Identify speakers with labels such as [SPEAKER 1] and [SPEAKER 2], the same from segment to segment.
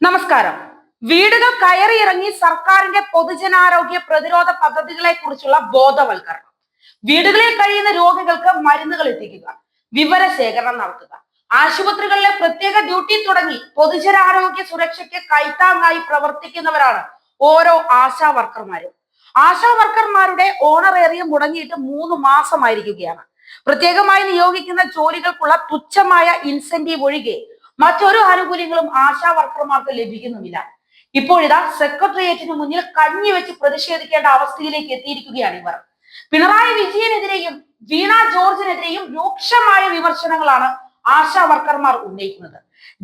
[SPEAKER 1] നമസ്കാരം. വീടുകൾ കയറിയിറങ്ങി സർക്കാരിന്റെ പൊതുജനാരോഗ്യ പ്രതിരോധ പദ്ധതികളെ കുറിച്ചുള്ള ബോധവൽക്കരണം, വീടുകളിൽ കഴിയുന്ന രോഗികൾക്ക് മരുന്നുകൾ എത്തിക്കുക, വിവരശേഖരണം നടത്തുക, ആശുപത്രികളിലെ പ്രത്യേക ഡ്യൂട്ടി തുടങ്ങി പൊതുജനാരോഗ്യ സുരക്ഷയ്ക്ക് കൈത്താങ്ങായി പ്രവർത്തിക്കുന്നവരാണ് ഓരോ ആശാ വർക്കർമാരും. ആശാ വർക്കർമാരുടെ ഓണറേറിയം മുടങ്ങിയിട്ട് 3 മാസമായിരിക്കുകയാണ്. പ്രത്യേകമായി നിയോഗിക്കുന്ന ജോലികൾക്കുള്ള തുച്ഛമായ ഇൻസെന്റീവ് ഒഴികെ മറ്റൊരു ആനുകൂല്യങ്ങളും ആശാ വർക്കർമാർക്ക് ലഭിക്കുന്നുമില്ല. ഇപ്പോഴിതാ സെക്രട്ടേറിയറ്റിന് മുന്നിൽ കഞ്ഞി വെച്ച് പ്രതിഷേധിക്കേണ്ട അവസ്ഥയിലേക്ക് എത്തിയിരിക്കുകയാണ് ഇവർ. പിണറായി വിജയനെതിരെയും വീണ ജോർജിനെതിരെയും രൂക്ഷമായ വിമർശനങ്ങളാണ് ആശാ വർക്കർമാർ ഉന്നയിക്കുന്നത്.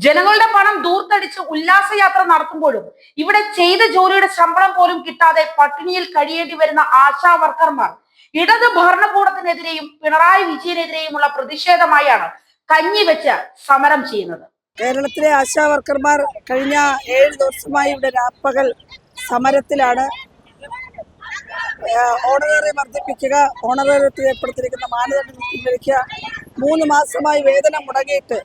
[SPEAKER 1] ജനങ്ങളുടെ പണം ദൂർത്തടിച്ച് ഉല്ലാസയാത്ര നടത്തുമ്പോഴും ഇവിടെ ചെയ്ത ജോലിയുടെ ശമ്പളം പോലും കിട്ടാതെ പട്ടിണിയിൽ കഴിയേണ്ടി വരുന്ന ആശാ വർക്കർമാർ ഇടത് ഭരണകൂടത്തിനെതിരെയും പിണറായി വിജയനെതിരെയുമുള്ള പ്രതിഷേധമായാണ് കഞ്ഞി വെച്ച് സമരം ചെയ്യുന്നത്.
[SPEAKER 2] കേരളത്തിലെ ആശാ വർക്കർമാർ കഴിഞ്ഞ 7 ദിവസമായി ഇവിടെ രാപ്പകൽ സമരത്തിലാണ്. ഓണറേറിയം വർദ്ധിപ്പിക്കുക, ഓണറേറിയത്തിൽ ഏർപ്പെടുത്തിയിരിക്കുന്ന മാനദണ്ഡം പിൻവലിക്കുക. 3 മാസമായി വേതനം മുടങ്ങിയിട്ട്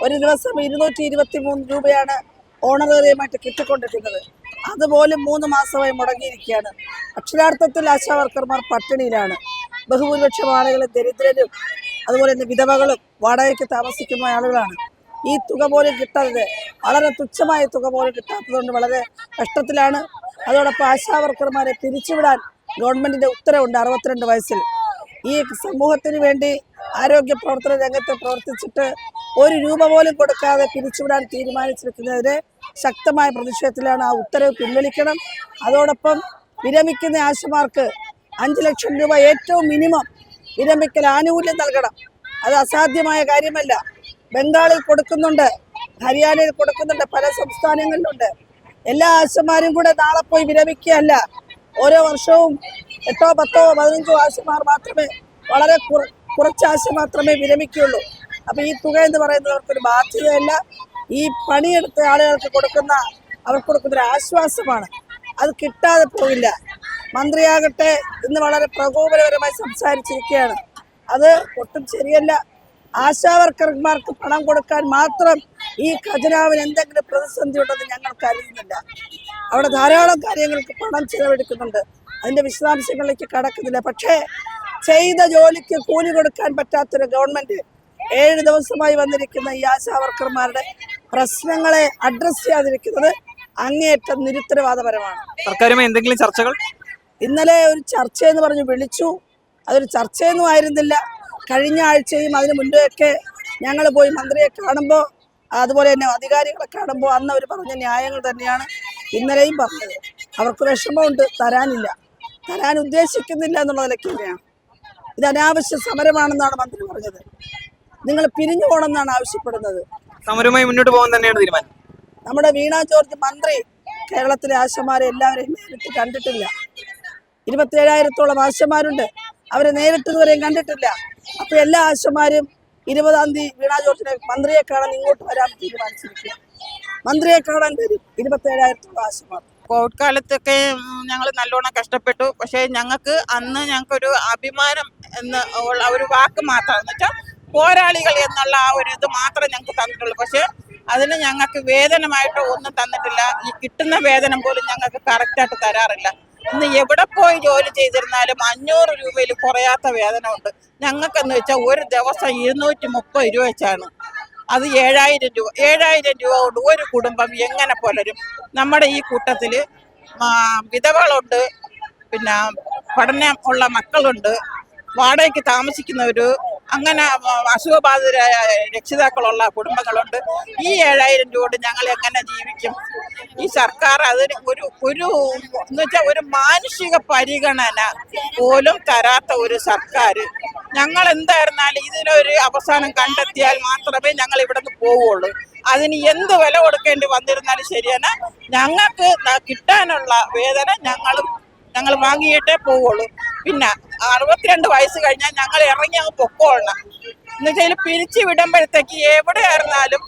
[SPEAKER 2] ഒരു ദിവസം 223 രൂപയാണ് ഓണറേറിയമായിട്ട് കിട്ടിക്കൊണ്ടിരിക്കുന്നത്. അതുപോലും 3 മാസമായി മുടങ്ങിയിരിക്കുകയാണ്. അക്ഷരാർത്ഥത്തിൽ ആശാ വർക്കർമാർ പട്ടിണിയിലാണ്. ബഹുഭൂരിപക്ഷം ആളുകൾ ദരിദ്രരും അതുപോലെ തന്നെ വിധവകളും വാടകയ്ക്ക് താമസിക്കുന്ന ആളുകളാണ്. ഈ തുക പോലും കിട്ടാതെ, വളരെ തുച്ഛമായ തുക പോലും കിട്ടാത്തതുകൊണ്ട് വളരെ കഷ്ടത്തിലാണ്. അതോടൊപ്പം ആശാ വർക്കർമാരെ പിരിച്ചുവിടാൻ ഗവൺമെന്റിന്റെ ഉത്തരവുണ്ട് 62 വയസ്സിൽ. ഈ സമൂഹത്തിന് വേണ്ടി ആരോഗ്യ പ്രവർത്തന രംഗത്ത് പ്രവർത്തിച്ചിട്ട് 1 രൂപ പോലും കൊടുക്കാതെ പിരിച്ചുവിടാൻ തീരുമാനിച്ചിരിക്കുന്നതിന് ശക്തമായ പ്രതിഷേധത്തിലാണ്. ആ ഉത്തരവ് പിൻവലിക്കണം. അതോടൊപ്പം വിരമിക്കുന്ന ആശമാർക്ക് 5 ലക്ഷം രൂപ ഏറ്റവും മിനിമം വിരമിക്കൽ ആനുകൂല്യം നൽകണം. അത് അസാധ്യമായ കാര്യമല്ല. ബംഗാളിൽ കൊടുക്കുന്നുണ്ട്, ഹരിയാനയിൽ കൊടുക്കുന്നുണ്ട്, പല സംസ്ഥാനങ്ങളിലുണ്ട്. എല്ലാ ആശമാരും കൂടെ നാളെ പോയി വിരമിക്കുകയല്ല. ഓരോ വർഷവും 8, 10, 15 ആശമാർ മാത്രമേ, വളരെ കുറച്ച് ആശ മാത്രമേ വിരമിക്കുകയുള്ളൂ. അപ്പൊ ഈ തുക എന്ന് പറയുന്നത് അവർക്കൊരു ബാധ്യതയല്ല. ഈ പണിയെടുത്ത ആളുകൾക്ക് അവർക്ക് കൊടുക്കുന്നൊരു ആശ്വാസമാണ്. അത് കിട്ടാതെ പോവില്ല. മന്ത്രിയാകട്ടെ ഇന്ന് വളരെ പ്രകോപനപരമായി സംസാരിച്ചിരിക്കുകയാണ്. അത് ഒട്ടും ശരിയല്ല. ആശാ വർക്കർമാർക്ക് പണം കൊടുക്കാൻ മാത്രം ഈ ഖജനാവിന് എന്തെങ്കിലും പ്രതിസന്ധി ഉണ്ടെന്ന് ഞങ്ങൾക്ക് അറിയുന്നില്ല. അവിടെ ധാരാളം കാര്യങ്ങൾക്ക് പണം ചിലവെടുക്കുന്നുണ്ട്. അതിന്റെ വിശദാംശങ്ങളിലേക്ക് കടക്കുന്നില്ല. പക്ഷേ ചെയ്ത ജോലിക്ക് കൂലി കൊടുക്കാൻ പറ്റാത്തൊരു ഗവൺമെന്റ് 7 ദിവസമായി വന്നിരിക്കുന്ന ഈ ആശാ വർക്കർമാരുടെ പ്രശ്നങ്ങളെ അഡ്രസ് ചെയ്യാതിരിക്കുന്നത് അങ്ങേയറ്റം നിരുത്തരവാദപരമാണ്.
[SPEAKER 3] സർക്കാരുമായി എന്തെങ്കിലും ചർച്ചകൾ?
[SPEAKER 2] ഇന്നലെ ഒരു ചർച്ചയെന്ന് പറഞ്ഞു വിളിച്ചു. അതൊരു ചർച്ചയൊന്നും ആയിരുന്നില്ല. കഴിഞ്ഞ ആഴ്ചയും അതിന് മുൻപൊക്കെ ഞങ്ങൾ പോയി മന്ത്രിയെ കാണുമ്പോൾ, അതുപോലെ തന്നെ അധികാരികളെ കാണുമ്പോൾ അന്ന് അവർ പറഞ്ഞ ന്യായങ്ങൾ തന്നെയാണ് ഇന്നലെയും പറഞ്ഞത്. അവർക്ക് വിഷമമുണ്ട്, തരാൻ ഉദ്ദേശിക്കുന്നില്ല എന്നുള്ളതിലേക്ക് തന്നെയാണ്. ഇത് അനാവശ്യ സമരമാണെന്നാണ് മന്ത്രി പറഞ്ഞത്. നിങ്ങൾ പിരിഞ്ഞു പോകണമെന്നാണ് ആവശ്യപ്പെടുന്നത്.
[SPEAKER 3] സമരവുമായി മുന്നോട്ട് പോകാൻ തന്നെയാണ് തീരുമാനം.
[SPEAKER 2] നമ്മുടെ വീണ ജോർജ് മന്ത്രി കേരളത്തിലെ ആശമാരെ എല്ലാവരെയും നേരിട്ട് കണ്ടിട്ടില്ല. 27,000-ഓളം ആശമാരുണ്ട്. അവരെ നേരിട്ടതുവരെയും കണ്ടിട്ടില്ല. അപ്പൊ എല്ലാ ആശമാരും 20-ാം തീയതി വീണ ജോർജിനെ മന്ത്രിയെ കാണാൻ ഇങ്ങോട്ട് വരാൻ തീരുമാനിച്ചിരിക്കുക. മന്ത്രിയെ കാണാൻ വരും 27,000-ഓളം ആശമാർ.
[SPEAKER 4] കോവിഡ് കാലത്തൊക്കെ ഞങ്ങൾ നല്ലോണം കഷ്ടപ്പെട്ടു. പക്ഷേ ഞങ്ങൾക്കൊരു അഭിമാനം എന്ന് ഉള്ള ഒരു വാക്ക് മാത്രം, എന്ന് വെച്ചാൽ പോരാളികൾ എന്നുള്ള ആ ഒരു ഇത് മാത്രമേ ഞങ്ങൾക്ക് തന്നിട്ടുള്ളൂ. പക്ഷേ അതിന് ഞങ്ങൾക്ക് വേതനമായിട്ട് ഒന്നും തന്നിട്ടില്ല. ഈ കിട്ടുന്ന വേതനം പോലും ഞങ്ങൾക്ക് കറക്റ്റായിട്ട് തരാറില്ല. ഇന്ന് എവിടെ പോയി ജോലി ചെയ്തിരുന്നാലും 500 രൂപയിൽ കുറയാത്ത വേതനമുണ്ട്. ഞങ്ങൾക്കെന്ന് വെച്ചാൽ ഒരു ദിവസം 230 രൂപ വെച്ചാണ്. അത് 7,000 രൂപ. 7,000 രൂപ കൊണ്ട് ഒരു കുടുംബം എങ്ങനെ പുലരും? നമ്മുടെ ഈ കൂട്ടത്തിൽ വിധവകളുണ്ട്, പിന്നെ പഠനം ഉള്ള മക്കളുണ്ട്, വാടകയ്ക്ക് താമസിക്കുന്നവർ, അങ്ങനെ അസുഖബാധിതരായ രക്ഷിതാക്കളുള്ള കുടുംബങ്ങളുണ്ട്. ഈ 7,000 രൂപ കൊണ്ട് ഞങ്ങൾ എങ്ങനെ ജീവിക്കും? ഈ സർക്കാർ അതിന് എന്ന് വെച്ചാൽ ഒരു മാനുഷിക പരിഗണന പോലും തരാത്ത ഒരു സർക്കാർ. ഞങ്ങൾ എന്തായിരുന്നാലും ഇതിനൊരു അവസാനം കണ്ടെത്തിയാൽ മാത്രമേ ഞങ്ങൾ ഇവിടെ നിന്ന് പോവുള്ളൂ. അതിന് എന്ത് വില കൊടുക്കേണ്ടി വന്നിരുന്നാലും ശരിയാണ്. ഞങ്ങൾക്ക് കിട്ടാനുള്ള വേതനം ഞങ്ങൾ വാങ്ങിയിട്ടേ പോവുള്ളൂ. പിന്നെ 62 വയസ്സ് കഴിഞ്ഞാൽ ഞങ്ങൾ ഇറങ്ങി അങ്ങ് പൊക്കോളണം. എന്നുവെച്ചാൽ പിരിച്ചു വിടുമ്പോഴത്തേക്ക് എവിടെയായിരുന്നാലും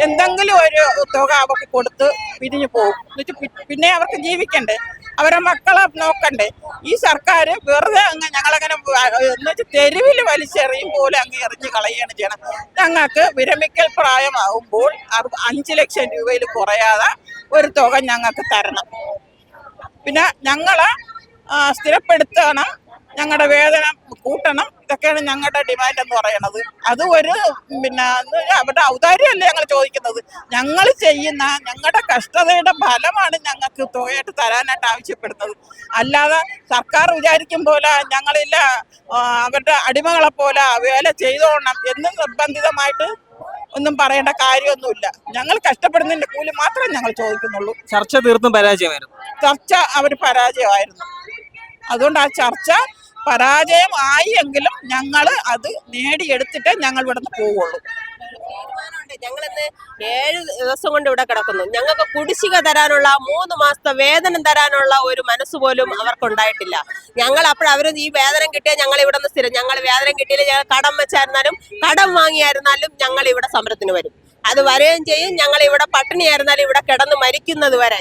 [SPEAKER 4] എന്തെങ്കിലും ഒരു തുക അവർക്ക് കൊടുത്ത് പിരിഞ്ഞു പോകും. എന്നുവെച്ചാൽ പിന്നെ അവർക്ക് ജീവിക്കണ്ടേ, അവരെ മക്കളെ നോക്കണ്ടേ. ഈ സർക്കാർ വെറുതെ അങ്ങ് ഞങ്ങളങ്ങനെ എന്ന് വെച്ചാൽ തെരുവിൽ വലിച്ചെറിയും പോലെ അങ്ങ് എറിഞ്ഞ് കളയുകയാണ് ചെയ്യണം. ഞങ്ങൾക്ക് വിരമിക്കൽ പ്രായമാകുമ്പോൾ 5 ലക്ഷം രൂപയിൽ കുറയാതെ ഒരു തുക ഞങ്ങൾക്ക് തരണം. പിന്നെ ഞങ്ങളെ സ്ഥിരപ്പെടുത്തണം, ഞങ്ങളുടെ വേതനം കൂട്ടണം. ഇതൊക്കെയാണ് ഞങ്ങളുടെ ഡിമാൻഡ് എന്ന് പറയുന്നത്. അത് ഒരു പിന്നെ അവരുടെ ഔദാര്യമല്ലേ ഞങ്ങൾ ചോദിക്കുന്നത്. ഞങ്ങൾ ചെയ്യുന്ന ഞങ്ങളുടെ കഷ്ടതയുടെ ഫലമാണ് ഞങ്ങൾക്ക് തുകയായിട്ട് തരാനായിട്ട് ആവശ്യപ്പെടുന്നത്. അല്ലാതെ സർക്കാർ വിചാരിക്കും പോലെ ഞങ്ങളില്ല അവരുടെ അടിമകളെ പോലെ വേല ചെയ്തോണം എന്ന് നിർബന്ധിതമായിട്ട് ഒന്നും പറയേണ്ട കാര്യമൊന്നുമില്ല. ഞങ്ങൾ കഷ്ടപ്പെടുന്നതിന്റെ കൂലി മാത്രമേ ഞങ്ങൾ ചോദിക്കുന്നുള്ളൂ.
[SPEAKER 3] ചർച്ച തീർത്തും പരാജയമായിരുന്നു.
[SPEAKER 4] ചർച്ച അവർ പരാജയമായിരുന്നു. അതുകൊണ്ട് ആ ചർച്ച പരാജയമായി എങ്കിലും ഞങ്ങൾ അത് നേടിയെടുത്തിട്ടേ ഞങ്ങൾ ഇവിടെ നിന്ന് പോവുള്ളൂ.
[SPEAKER 5] ഞങ്ങളിന്ന് 7 ദിവസം കൊണ്ട് ഇവിടെ കിടക്കുന്നു. ഞങ്ങൾക്ക് കുടിശ്ശിക തരാനുള്ള 3 മാസത്തെ വേതനം തരാനുള്ള ഒരു മനസ്സ് പോലും അവർക്കുണ്ടായിട്ടില്ല. ഞങ്ങൾ അവര് ഈ വേതനം കിട്ടിയാൽ ഞങ്ങൾ ഇവിടെ നിന്ന് സ്ഥിരം, ഞങ്ങൾ വേതനം കിട്ടിയില്ല, ഞങ്ങൾ കടം വെച്ചായിരുന്നാലും കടം വാങ്ങിയായിരുന്നാലും ഞങ്ങൾ ഇവിടെ സമരത്തിന് വരും. അത് വരികയും ചെയ്യും. ഞങ്ങൾ ഇവിടെ പട്ടിണിയായിരുന്നാലും ഇവിടെ കിടന്ന് മരിക്കുന്നത് വരെ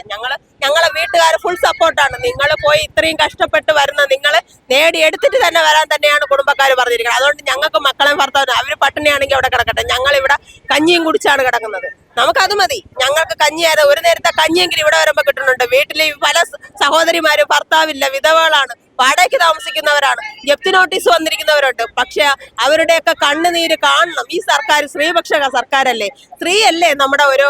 [SPEAKER 5] ഞങ്ങളെ വീട്ടുകാർ ഫുൾ സപ്പോർട്ടാണ്. നിങ്ങൾ പോയി ഇത്രയും കഷ്ടപ്പെട്ട് വരുന്ന നിങ്ങൾ നേടിയെടുത്തിട്ട് തന്നെ വരാൻ തന്നെയാണ് കുടുംബക്കാർ പറഞ്ഞിരിക്കുന്നത്. അതുകൊണ്ട് ഞങ്ങൾക്ക് മക്കളെയും ഭർത്താവിനും അവർ പട്ടിണിയാണെങ്കിൽ അവിടെ കിടക്കട്ടെ. ഞങ്ങൾ ഇവിടെ കഞ്ഞിയും കുടിച്ചാണ് കിടക്കുന്നത്. നമുക്കത് മതി. ഞങ്ങൾക്ക് കഞ്ഞിയായത് ഒരു നേരത്തെ കഞ്ഞിയെങ്കിലും ഇവിടെ വരുമ്പോൾ കിട്ടുന്നുണ്ട്. വീട്ടിൽ പല സഹോദരിമാരും ഭർത്താവില്ല, വിധവകളാണ്, വാടകയ്ക്ക് താമസിക്കുന്നവരാണ്, ജപ്തി നോട്ടീസ് വന്നിരിക്കുന്നവരുണ്ട്. പക്ഷെ അവരുടെയൊക്കെ കണ്ണുനീര് കാണണം. ഈ സർക്കാർ സ്ത്രീപക്ഷ സർക്കാരല്ലേ, സ്ത്രീയല്ലേ നമ്മുടെ ഒരു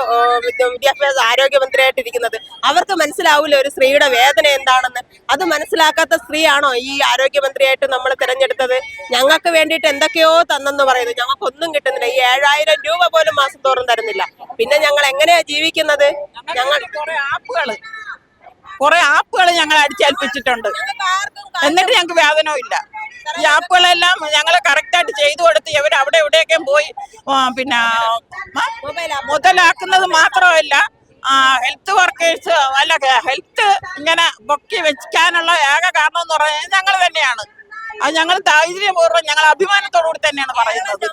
[SPEAKER 5] വിദ്യാഭ്യാസ ആരോഗ്യമന്ത്രിയായിട്ടിരിക്കുന്നത്. അവർക്ക് മനസ്സിലാവില്ല ഒരു സ്ത്രീയുടെ വേദന എന്താണെന്ന്. അത് മനസ്സിലാക്കാത്ത സ്ത്രീയാണോ ഈ ആരോഗ്യമന്ത്രിയായിട്ട് നമ്മൾ തിരഞ്ഞെടുത്തത്? ഞങ്ങൾക്ക് വേണ്ടിയിട്ട് എന്തൊക്കെയോ തന്നെന്ന് പറയുന്നത്, ഞങ്ങൾക്കൊന്നും കിട്ടുന്നില്ല. ഈ 7000 രൂപ പോലും മാസം തോറും തരുന്നില്ല. പിന്നെ ഞങ്ങൾ എങ്ങനെയാ ജീവിക്കുന്നത്? ഞങ്ങൾ
[SPEAKER 4] കുറെ ആപ്പുകൾ ഞങ്ങൾ അടിച്ചേൽപ്പിച്ചിട്ടുണ്ട്, എന്നിട്ട് ഞങ്ങൾക്ക് വേതനവും ഇല്ല. ഈ ആപ്പുകളെല്ലാം ഞങ്ങൾ കറക്റ്റായിട്ട് ചെയ്തു കൊടുത്ത് ഇവർ അവിടെ എവിടെയൊക്കെ പോയി പിന്നെ മുതലാക്കുന്നത് മാത്രമല്ല, ഹെൽത്ത് വർക്കേഴ്സ് അല്ല ഹെൽത്ത് ഇങ്ങനെ പൊക്കി വെക്കാനുള്ള ഏക കാരണം എന്ന് പറഞ്ഞാൽ ഞങ്ങൾ തന്നെയാണ്. അത് ഞങ്ങൾ ധൈര്യപൂർവ്വം ഞങ്ങൾ അഭിമാനത്തോടുകൂടി തന്നെയാണ് പറയുന്നത്.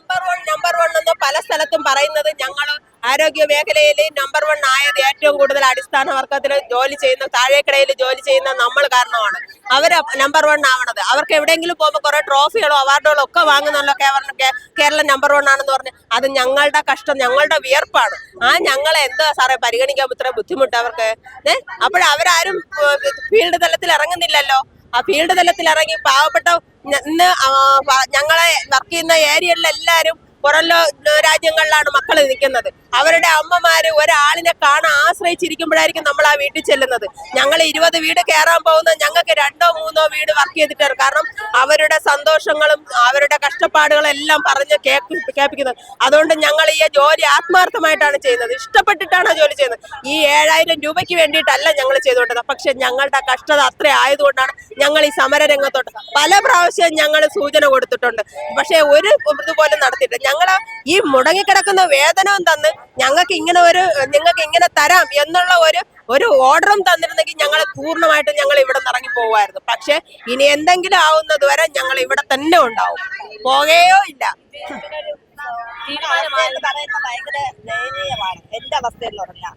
[SPEAKER 5] നമ്പർ വൺ എന്ന് പല സ്ഥലത്തും പറയുന്നത് ഞങ്ങൾ ആരോഗ്യ മേഖലയിൽ നമ്പർ 1 ആയത് ഏറ്റവും കൂടുതൽ അടിസ്ഥാന വർഗത്തിൽ ജോലി ചെയ്യുന്ന, താഴേക്കിടയിൽ ജോലി ചെയ്യുന്ന നമ്മൾ കാരണമാണ് അവർ നമ്പർ 1 ആവണത്. അവർക്ക് എവിടെയെങ്കിലും പോകുമ്പോൾ കുറെ ട്രോഫികളോ അവാർഡുകളോ ഒക്കെ വാങ്ങുന്നല്ലോ കേരളം നമ്പർ 1 ആണെന്ന് പറഞ്ഞ്. അത് ഞങ്ങളുടെ കഷ്ടം, ഞങ്ങളുടെ വിയർപ്പാണ്. ഞങ്ങളെ എന്താ സാറേ പരിഗണിക്കാൻ ഇത്ര ബുദ്ധിമുട്ട് അവർക്ക്? അവരാരും ഫീൽഡ് തലത്തിൽ ഇറങ്ങുന്നില്ലല്ലോ. ആ ഫീൽഡ് തലത്തിൽ ഇറങ്ങി പാവപ്പെട്ട ഇന്ന് ഞങ്ങളെ വർക്ക് ചെയ്യുന്ന ഏരിയകളിലെല്ലാരും പുറം രാജ്യങ്ങളിലാണ് മക്കൾ നിൽക്കുന്നത്. അവരുടെ അമ്മമാര് ഒരാളിനെ കാണാൻ ആശ്രയിച്ചിരിക്കുമ്പോഴായിരിക്കും നമ്മൾ ആ വീട്ടിൽ ചെല്ലുന്നത്. ഞങ്ങൾ 20 വീട് കയറാൻ പോകുന്ന ഞങ്ങൾക്ക് 2 or 3 വീട് വർക്ക് ചെയ്തിട്ടാണ്. കാരണം അവരുടെ സന്തോഷങ്ങളും അവരുടെ കഷ്ടപ്പാടുകളും എല്ലാം പറഞ്ഞ് കേൾപ്പിക്കുന്നത്. അതുകൊണ്ട് ഞങ്ങൾ ഈ ജോലി ആത്മാർത്ഥമായിട്ടാണ് ചെയ്യുന്നത്, ഇഷ്ടപ്പെട്ടിട്ടാണ് ജോലി ചെയ്യുന്നത്. ഈ 7000 രൂപയ്ക്ക് വേണ്ടിയിട്ടല്ല ഞങ്ങൾ ചെയ്തുകൊണ്ടത്. പക്ഷെ ഞങ്ങളുടെ കഷ്ടത അത്ര ആയതുകൊണ്ടാണ് ഞങ്ങൾ ഈ സമര രംഗത്തോട്ട് പല പ്രാവശ്യം ഞങ്ങൾ സൂചന കൊടുത്തിട്ടുണ്ട്. പക്ഷെ ഒരു ഇതുപോലും നടത്തിയിട്ടില്ല. ഞങ്ങൾ ഈ മുടങ്ങിക്കിടക്കുന്ന വേതനവും തന്ന് നിങ്ങൾക്ക് ഇങ്ങനെ തരാം എന്നുള്ള ഒരു ഓർഡറും തന്നിരുന്നെങ്കിൽ ഞങ്ങൾ പൂർണ്ണമായിട്ടും ഞങ്ങൾ ഇവിടെ നിന്ന് ഇറങ്ങി പോവായിരുന്നു. പക്ഷെ ഇനി എന്തെങ്കിലും ആവുന്നത് വരെ ഞങ്ങൾ ഇവിടെ തന്നെ ഉണ്ടാവും, പോകയോ ഇല്ല.
[SPEAKER 2] പറയുന്നത് ഭയങ്കര ദയനീയമാണ് എന്റെ അവസ്ഥ എന്ന് പറഞ്ഞാൽ.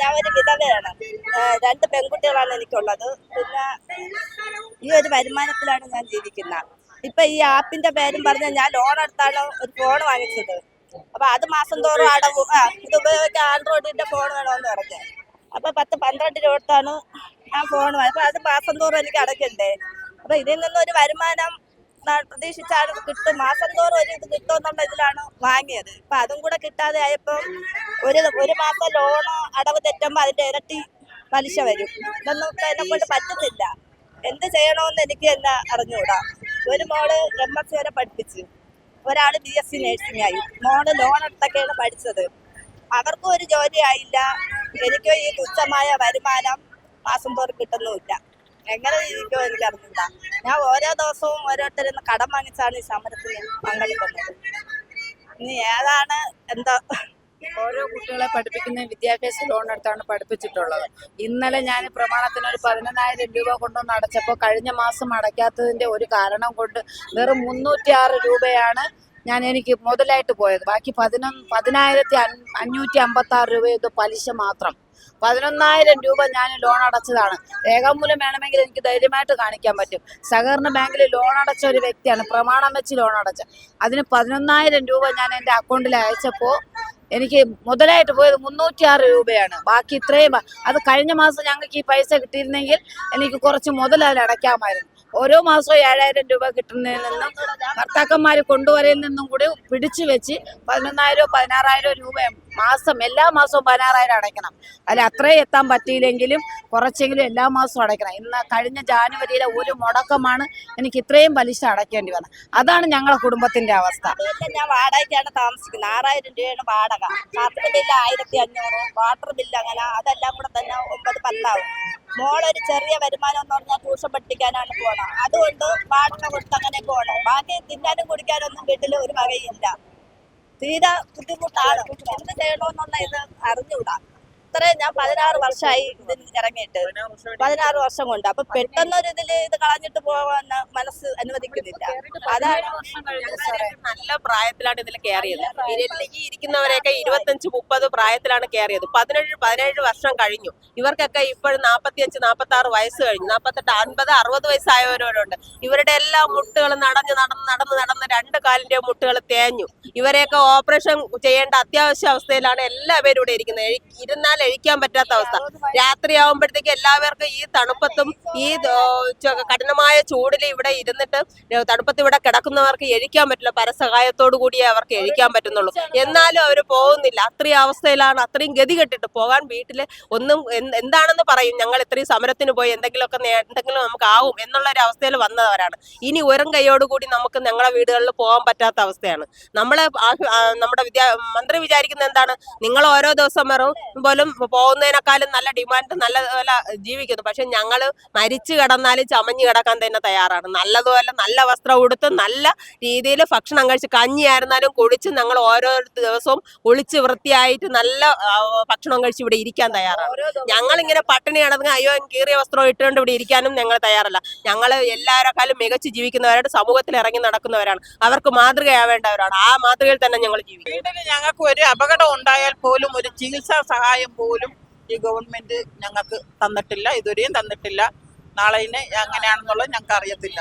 [SPEAKER 2] ഞാൻ ഒരു വിധവയാണ്, 2 പെൺകുട്ടികളാണ് എനിക്കുള്ളത്. പിന്നെ ഈ ഒരു വരുമാനത്തിലാണ് ഞാൻ ജീവിക്കുന്നത്. ഇപ്പൊ ഈ ആപ്പിന്റെ പേരും പറഞ്ഞാൽ ഞാൻ ലോൺ എടുത്താണ് ഒരു ഫോൺ വാങ്ങിച്ചത്. അപ്പൊ അത് മാസം തോറും അടവ്, ഇത് ഉപയോഗിക്കാൻ ആൻഡ്രോയിഡിന്റെ ഫോൺ വേണമെന്ന് പറഞ്ഞത്. അപ്പൊ 10-12 രൂപ എടുത്താണ് ആ ഫോൺ. അപ്പൊ അത് മാസം തോറും എനിക്ക് അടയ്ക്കണ്ടേ? അപ്പൊ ഇതിൽ നിന്നൊരു വരുമാനം പ്രതീക്ഷിച്ചാണ് കിട്ടും, മാസം തോറും ഒരു ഇത് കിട്ടുമെന്നുള്ള ഇതിലാണ് വാങ്ങിയത്. ഇപ്പൊ അതും കൂടെ കിട്ടാതെ ആയപ്പം ഒരു മാസം ലോണ് അടവ് തെറ്റുമ്പോ അതിന്റെ ഇരട്ടി പലിശ വരും. ഇതൊന്നും എന്നെ കൊണ്ട് പറ്റുന്നില്ല. എന്ത് ചെയ്യണമെന്ന് എനിക്ക് തന്നെ അറിഞ്ഞുകൂടാ. ഒരു മോള് MSc വരെ പഠിപ്പിച്ച്, ഒരാള് BSc നഴ്സിംഗ് ആയി. മോള് ലോൺ എടുത്തൊക്കെയാണ് പഠിച്ചത്. അവർക്കും ഒരു ജോലി ആയില്ല. എനിക്കോ ഈ തുച്ഛമായ വരുമാനം മാസം തോറും കിട്ടുന്നുമില്ല. എങ്ങനെ ജീവിക്കോ എനിക്ക് അറിഞ്ഞില്ല. ഞാൻ ഓരോ ദിവസവും ഓരോരുത്തരിൽ നിന്ന് കടം വാങ്ങിച്ചാണ് ഈ സമരത്തിന് പങ്കെടുക്കുന്നത്. ഇനി ഏതാണ് എന്താ?
[SPEAKER 6] ഓരോ കുട്ടികളെ പഠിപ്പിക്കുന്ന വിദ്യാഭ്യാസ ലോൺ എടുത്താണ് പഠിപ്പിച്ചിട്ടുള്ളത്. ഇന്നലെ ഞാൻ പ്രമാണത്തിന് ഒരു 11,000 രൂപ കൊണ്ടുവന്ന് അടച്ചപ്പോൾ കഴിഞ്ഞ മാസം അടയ്ക്കാത്തതിന്റെ ഒരു കാരണം കൊണ്ട് വെറും 306 രൂപയാണ് എനിക്ക് മുതലായിട്ട് പോയത്. ബാക്കി 10,556 രൂപയുടെ പലിശ മാത്രം. 11,000 രൂപ ഞാൻ ലോൺ അടച്ചതാണ്. രേഖാമൂലം വേണമെങ്കിൽ എനിക്ക് ധൈര്യമായിട്ട് കാണിക്കാൻ പറ്റും. സഹകരണ ബാങ്കിൽ ലോൺ അടച്ച ഒരു വ്യക്തിയാണ്, പ്രമാണം വെച്ച് ലോൺ അടച്ച. അതിന് 11,000 രൂപ ഞാൻ എൻ്റെ അക്കൗണ്ടിൽ അയച്ചപ്പോൾ എനിക്ക് മുതലായിട്ട് പോയത് 306 രൂപയാണ്. ബാക്കി ഇത്രയും അത് കഴിഞ്ഞ മാസം ഞങ്ങൾക്ക് ഈ പൈസ കിട്ടിയിരുന്നെങ്കിൽ എനിക്ക് കുറച്ച് മുതൽ അതിൽ അടയ്ക്കാമായിരുന്നു. ഓരോ മാസവും 7000 രൂപ കിട്ടുന്നതിൽ നിന്നും ഭർത്താക്കന്മാർ കൊണ്ടുവരയിൽ നിന്നും കൂടി പിടിച്ചു വെച്ച് 11,000 16,000 രൂപ മാസം, എല്ലാ മാസവും 16,000 അടയ്ക്കണം. അതിൽ അത്രയും എത്താൻ പറ്റിയില്ലെങ്കിലും കുറച്ചെങ്കിലും എല്ലാ മാസവും അടയ്ക്കണം. ഇന്ന് കഴിഞ്ഞ ജാനുവരിയിലെ ഒരു മുടക്കമാണ് എനിക്ക് ഇത്രയും പലിശ അടയ്ക്കേണ്ടി വന്നത്. അതാണ് ഞങ്ങളുടെ കുടുംബത്തിന്റെ അവസ്ഥ.
[SPEAKER 7] ഞാൻ വാടകയ്ക്കാണ് താമസിക്കുന്നത്. 6,000 രൂപയാണ് വാടക. കറണ്ട് ബില്ല് 1,500, വാട്ടർ ബില്ല്, അങ്ങനെ അതെല്ലാം കൂടെ തന്നെ 9-10 ആവും. മോളൊരു ചെറിയ വരുമാനം എന്ന് പറഞ്ഞാൽ ട്യൂഷൻ പഠിപ്പിക്കാനാണ് പോണത്. അതുകൊണ്ട് വാടക കൊടുത്ത് അങ്ങനെ പോകണം. ബാക്കി തിന്നാനും കുടിക്കാനൊന്നും വീട്ടിൽ ഒരു വകയില്ല. തീരെ ബുദ്ധിമുട്ടാണ്. എന്ത് ചെയ്യണമെന്നുള്ള ഇത് അറിഞ്ഞുകൂടാ. ഇത്രയും ഞാൻ 16 വർഷമായി ഇതിന് ഇറങ്ങിയിട്ട്, 16 വർഷം കൊണ്ട്. അപ്പൊ പെട്ടെന്നൊരു ഇതില് ഇത് കളഞ്ഞിട്ട് പോകാൻ മനസ്സ് അനുവദിക്കുന്നില്ല. അതാണ്
[SPEAKER 5] നല്ല പ്രായത്തിലാണ് ഇതിൽ കയറിയത്. ഈ ഇരിക്കുന്നവരെയൊക്കെ 25-30 പ്രായത്തിലാണ് കയറിയത്. 17 വർഷം കഴിഞ്ഞു. ഇവർക്കൊക്കെ ഇപ്പോഴും 45-46 വയസ്സ് കഴിഞ്ഞു. 48-50-60 വയസ്സായവരോരുണ്ട്. ഇവരുടെ എല്ലാ മുട്ടുകളും നടന്ന് 2 കാലിന്റെ മുട്ടുകൾ തേഞ്ഞു. ഇവരെയൊക്കെ ഓപ്പറേഷൻ ചെയ്യേണ്ട അത്യാവശ്യ അവസ്ഥയിലാണ് എല്ലാവരും ഇവിടെ ഇരിക്കുന്നത്. ഇരുന്നാൽ എഴിക്കാൻ പറ്റാത്ത അവസ്ഥ. രാത്രിയാവുമ്പോഴത്തേക്ക് എല്ലാവർക്കും ഈ തണുപ്പത്തും ഈ കഠിനമായ ചൂടിൽ ഇവിടെ ഇരുന്നിട്ട് തണുപ്പത്ത് ഇവിടെ കിടക്കുന്നവർക്ക് എഴിക്കാൻ പറ്റില്ല. പരസഹായത്തോടു കൂടിയേ അവർക്ക് എഴിക്കാൻ പറ്റുന്നുള്ളൂ. എന്നാലും അവർ പോകുന്നില്ല. അത്രയും അവസ്ഥയിലാണ്. അത്രയും ഗതി കെട്ടിട്ട് പോകാൻ വീട്ടിൽ ഒന്നും എന്താണെന്ന് പറയും. ഞങ്ങൾ ഇത്രയും സമരത്തിന് പോയി എന്തെങ്കിലും നമുക്ക് ആവും എന്നുള്ള ഒരു അവസ്ഥയിൽ വന്നവരാണ്. ഇനി ഉയരം കൈയോടുകൂടി നമുക്ക് ഞങ്ങളുടെ വീടുകളിൽ പോകാൻ പറ്റാത്ത അവസ്ഥയാണ്. നമ്മുടെ മന്ത്രി വിചാരിക്കുന്നത് എന്താണ്? നിങ്ങൾ ഓരോ ദിവസം പോലും പോകുന്നതിനേക്കാളും നല്ല ഡിമാൻഡ് നല്ലതുപോലെ ജീവിക്കുന്നു. പക്ഷെ ഞങ്ങൾ മരിച്ചു കിടന്നാലും ചമഞ്ഞു കിടക്കാൻ തന്നെ തയ്യാറാണ്. നല്ലതുപോലെ നല്ല വസ്ത്രം ഉടുത്ത് നല്ല രീതിയിൽ ഭക്ഷണം കഴിച്ച്, കഞ്ഞിയായിരുന്നാലും കുടിച്ച് ഞങ്ങൾ ഓരോ ദിവസവും കുളിച്ച് വൃത്തിയായിട്ട് നല്ല ഭക്ഷണം കഴിച്ച് ഇവിടെ ഇരിക്കാൻ തയ്യാറാണ്. ഞങ്ങളിങ്ങനെ പട്ടിണി കിടന്ന് അയ്യോ കീറിയ വസ്ത്രം ഇട്ടുകൊണ്ട് ഇവിടെ ഇരിക്കാനും ഞങ്ങൾ തയ്യാറല്ല. ഞങ്ങൾ എല്ലാവരെക്കാളും മികച്ച് ജീവിക്കുന്നവരായിട്ട് സമൂഹത്തിൽ ഇറങ്ങി നടക്കുന്നവരാണ്. അവർക്ക് മാതൃകയാവേണ്ടവരാണ്. ആ മാതൃകയിൽ തന്നെ ഞങ്ങൾ ജീവിക്കും.
[SPEAKER 4] വീട്ടിൽ ഞങ്ങൾക്ക് ഒരു അപകടം ഉണ്ടായാൽ പോലും ഒരു ചികിത്സാ സഹായം പോലും ഈ ഗവൺമെന്റ് ഞങ്ങൾക്ക് തന്നിട്ടില്ല. ഇതുവരെയും തന്നിട്ടില്ല. നാളെ ഇനി എങ്ങനെയാണെന്നുള്ളത് ഞങ്ങൾക്ക് അറിയത്തില്ല.